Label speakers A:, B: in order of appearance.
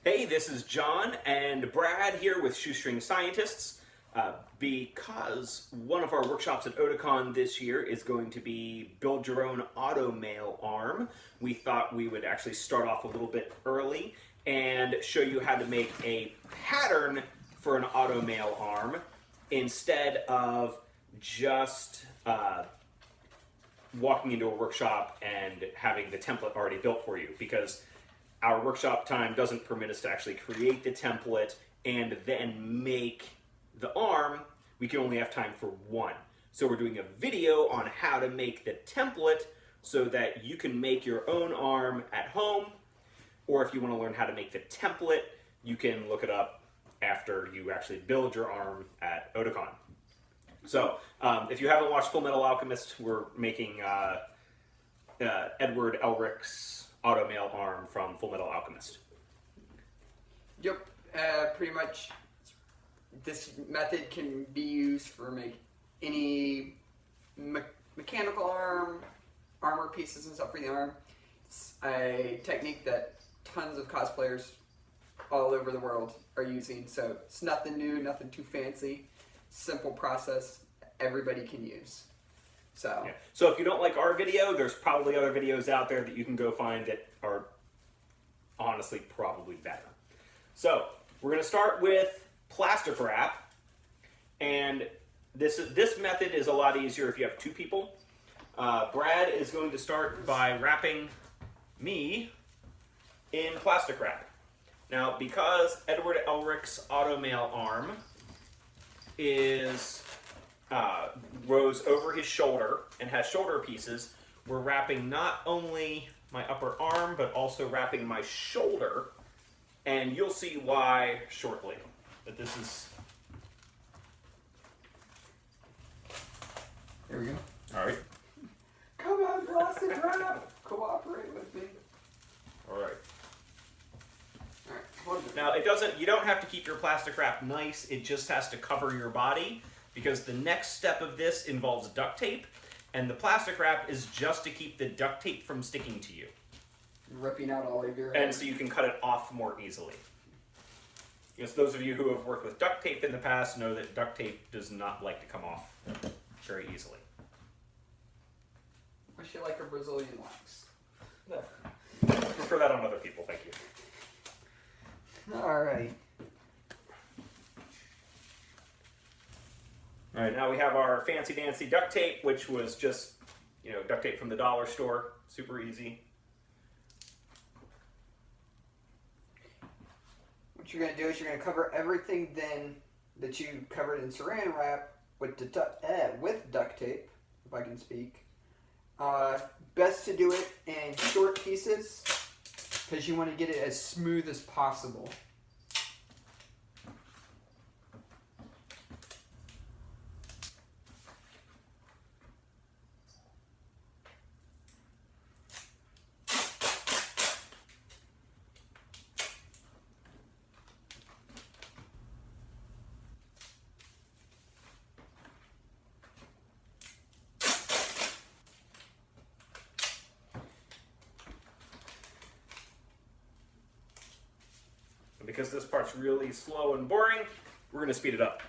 A: Hey, this is John and Brad here with Shoestring Scientists. Because one of our workshops at Otakon this year is going to be Build Your Own Automail Arm, we thought we would actually start off a little bit early and show you how to make a pattern for an automail arm instead of just walking into a workshop and having the template already built for you, because our workshop time doesn't permit us to actually create the template and then make the arm. We can only have time for one. So we're doing a video on how to make the template so that you can make your own arm at home, or if you want to learn how to make the template, you can look it up after you actually build your arm at Otakon. So if you haven't watched Full Metal Alchemist, we're making Edward Elric's automail arm from Full Metal Alchemist.
B: Yep, pretty much this method can be used for make any mechanical armor pieces and stuff for the arm. It's a technique that tons of cosplayers all over the world are using, so it's nothing new, nothing too fancy. Simple process everybody can use. So
A: yeah. So if you don't like our video, there's probably other videos out there that you can go find that are honestly probably better. So we're going to start with plastic wrap, and this method is a lot easier if you have two people. Brad is going to start by wrapping me in plastic wrap. Now, because Edward Elric's automail arm goes over his shoulder and has shoulder pieces, we're wrapping not only my upper arm, but also wrapping my shoulder, and you'll see why shortly. But this is...
B: There we go.
A: All right.
B: Come on, plastic wrap! Cooperate with me.
A: All right.
B: Alright,
A: now, you don't have to keep your plastic wrap nice, it just has to cover your body, because the next step of this involves duct tape, and the plastic wrap is just to keep the duct tape from sticking to you.
B: Ripping out all of your
A: And so you can cut it off more easily. Because those of you who have worked with duct tape in the past know that duct tape does not like to come off very easily.
B: Wish you like a Brazilian wax.
A: I prefer that on other people, thank you.
B: Alright.
A: Alright, now we have our fancy dancy duct tape, which was just, duct tape from the dollar store. Super easy.
B: What you're going to do is you're going to cover everything then that you covered in saran wrap with duct tape, if I can speak. Best to do it in short pieces because you want to get it as smooth as possible.
A: Because this part's really slow and boring, we're going to speed it up.